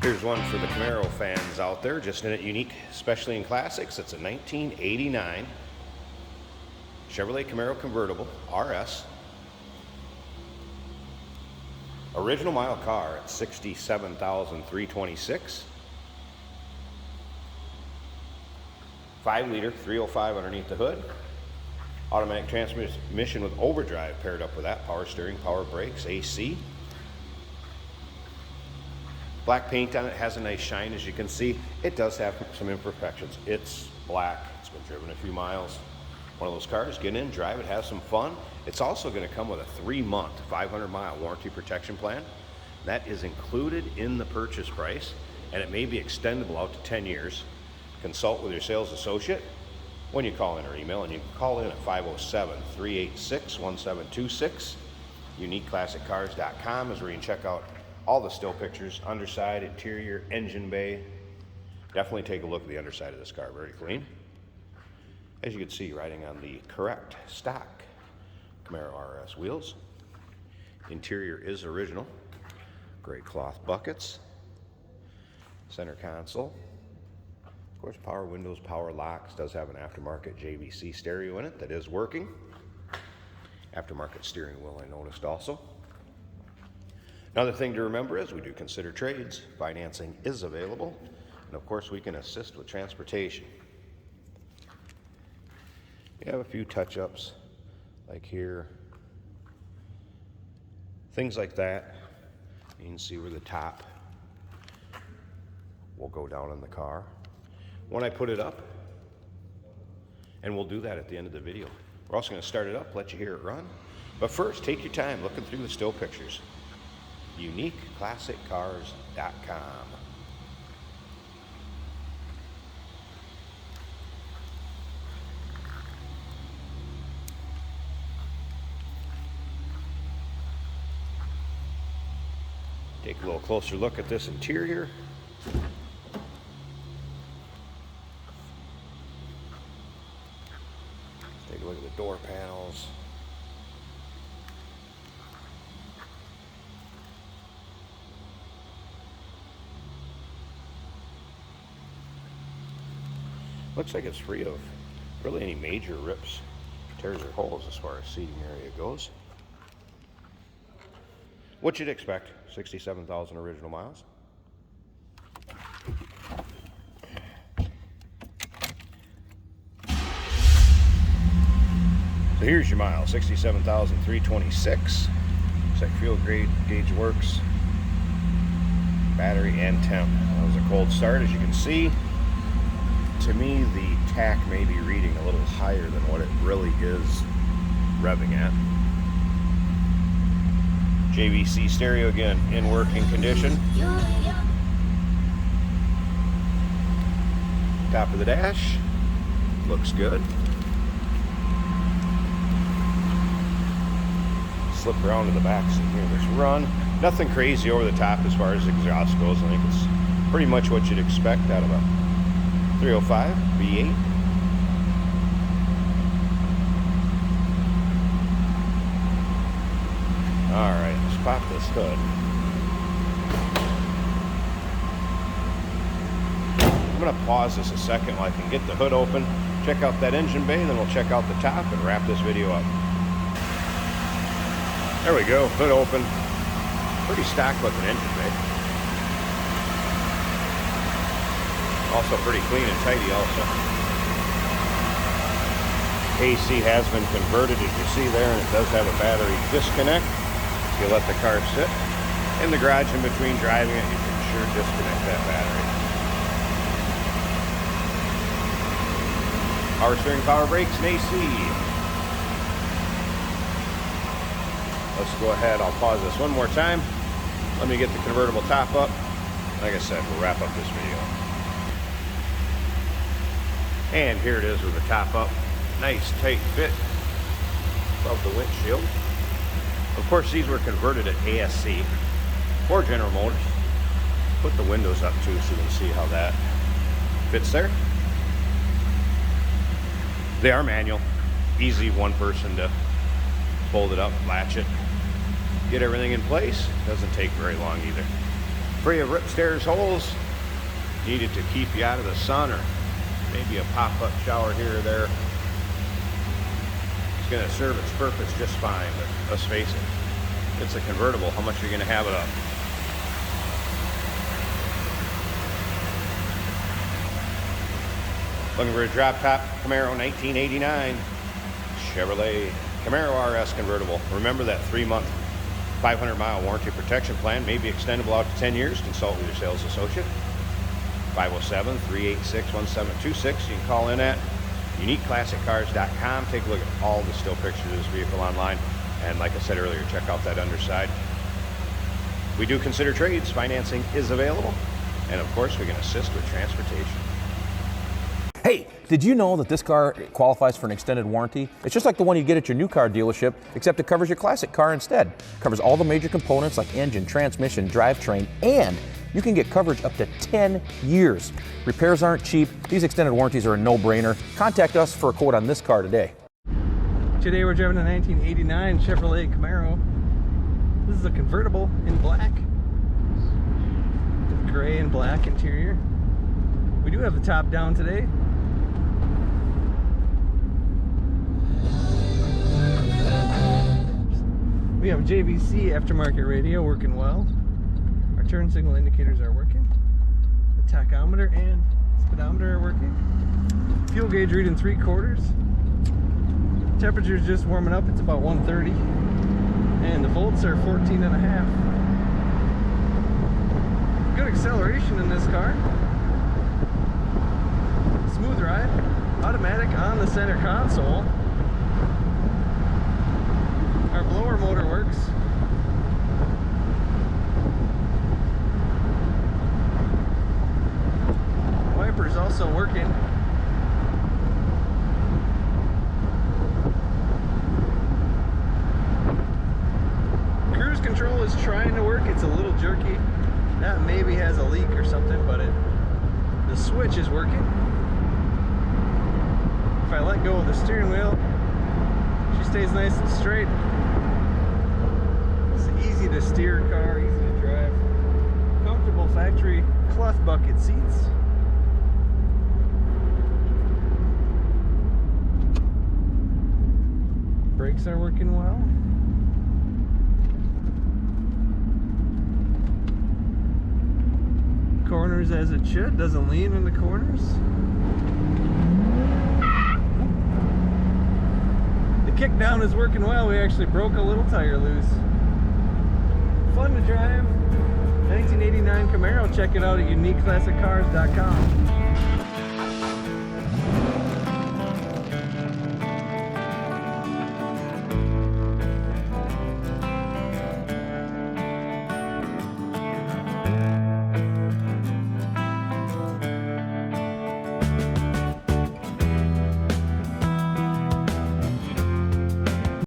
Here's one for the Camaro fans out there, just in it unique, especially in classics. It's a 1989 Chevrolet Camaro Convertible RS. Original mile car at 67,326. 5-liter 305 underneath the hood. Automatic transmission with overdrive paired up with that. Power steering, power brakes, AC. Black paint on it, has a nice shine, as you can see. It does have some imperfections. It's black, it's been driven a few miles. One of those cars, get in, drive it, have some fun. It's also gonna come with a 3-month, 500-mile warranty protection plan. That is included in the purchase price, and it may be extendable out to 10 years. Consult with your sales associate when you call in or email, and you can call in at 507-386-1726. UniqueClassicCars.com is where you can check out all the still pictures, underside, interior, engine bay. Definitely take a look at the underside of this car, very clean. As you can see, riding on the correct stock Camaro RS wheels. Interior is original. Gray cloth buckets. Center console. Of course, power windows, power locks. Does have an aftermarket JVC stereo in it that is working. Aftermarket steering wheel, I noticed also. Another thing to remember is we do consider trades. Financing is available. And of course, we can assist with transportation. We have a few touch-ups, like here. Things like that. You can see where the top will go down in the car when I put it up. And we'll do that at the end of the video. We're also going to start it up, let you hear it run. But first, take your time looking through the still pictures. UniqueClassicCars.com. Take a little closer look at this interior. Take a look at the door panels. Looks like it's free of really any major rips, tears, or holes as far as seating area goes. What you'd expect, 67,000 original miles. So here's your miles, 67,326. Looks like fuel gauge works. Battery and temp. That was a cold start, as you can see. To me, the tach may be reading a little higher than what it really is revving at. JVC stereo, again, in working condition. Top of the dash, looks good. Slip around to the back so you hear this run. Nothing crazy over the top as far as exhaust goes. I think it's pretty much what you'd expect out of a 305 V8. Alright, let's pop this hood. I'm going to pause this a second while I can get the hood open, check out that engine bay, and then we'll check out the top and wrap this video up. There we go, hood open. Pretty stock looking engine bay. Also pretty clean and tidy also. AC has been converted, as you see there, and it does have a battery disconnect. If you let the car sit in the garage in between driving it, you can sure disconnect that battery. Power steering, power brakes, and AC. Let's go ahead, I'll pause this one more time. Let me get the convertible top up. Like I said, we'll wrap up this video. And here it is with the top up. Nice tight fit above the windshield. Of course, these were converted at ASC or General Motors. Put the windows up too so you can see how that fits there. They are manual. Easy one person to fold it up, latch it, get everything in place. Doesn't take very long either. Free of rip stairs holes. Need it to keep you out of the sun, or maybe a pop-up shower here or there. It's going to serve its purpose just fine, but let's face it, it's a convertible. How much are you going to have it up? Looking for a drop-top Camaro 1989 Chevrolet Camaro RS convertible. Remember that 3-month, 500-mile warranty protection plan may be extendable out to 10 years. Consult with your sales associate. 507-386-1726. You can call in at uniqueclassiccars.com. Take a look at all the still pictures of this vehicle online. And like I said earlier, check out that underside. We do consider trades. Financing is available. And of course, we can assist with transportation. Hey, did you know that this car qualifies for an extended warranty? It's just like the one you get at your new car dealership, except it covers your classic car instead. It covers all the major components like engine, transmission, drivetrain, and you can get coverage up to 10 years. Repairs aren't cheap. These extended warranties are a no-brainer. Contact us for a quote on this car today. Today we're driving a 1989 Chevrolet Camaro. This is a convertible in black, with gray and black interior. We do have the top down today. We have a JVC aftermarket radio working well. Our turn signal indicators are working. The tachometer and speedometer are working. Fuel gauge reading 3/4. Temperature is just warming up. It's about 130. And the volts are 14.5. Good acceleration in this car. Smooth ride. Automatic on the center console. Our blower motor works. Wipers also working. Cruise control is trying to work. It's a little jerky. That maybe has a leak or something, but the switch is working. If I let go of the steering wheel, she stays nice and straight. It's an easy to steer car, easy to drive. Comfortable factory cloth bucket seats. Brakes are working well. Corners as it should, doesn't lean in the corners. The kick down is working well. We actually broke a little tire loose. Fun to drive. 1989 Camaro. Check it out at uniqueclassiccars.com.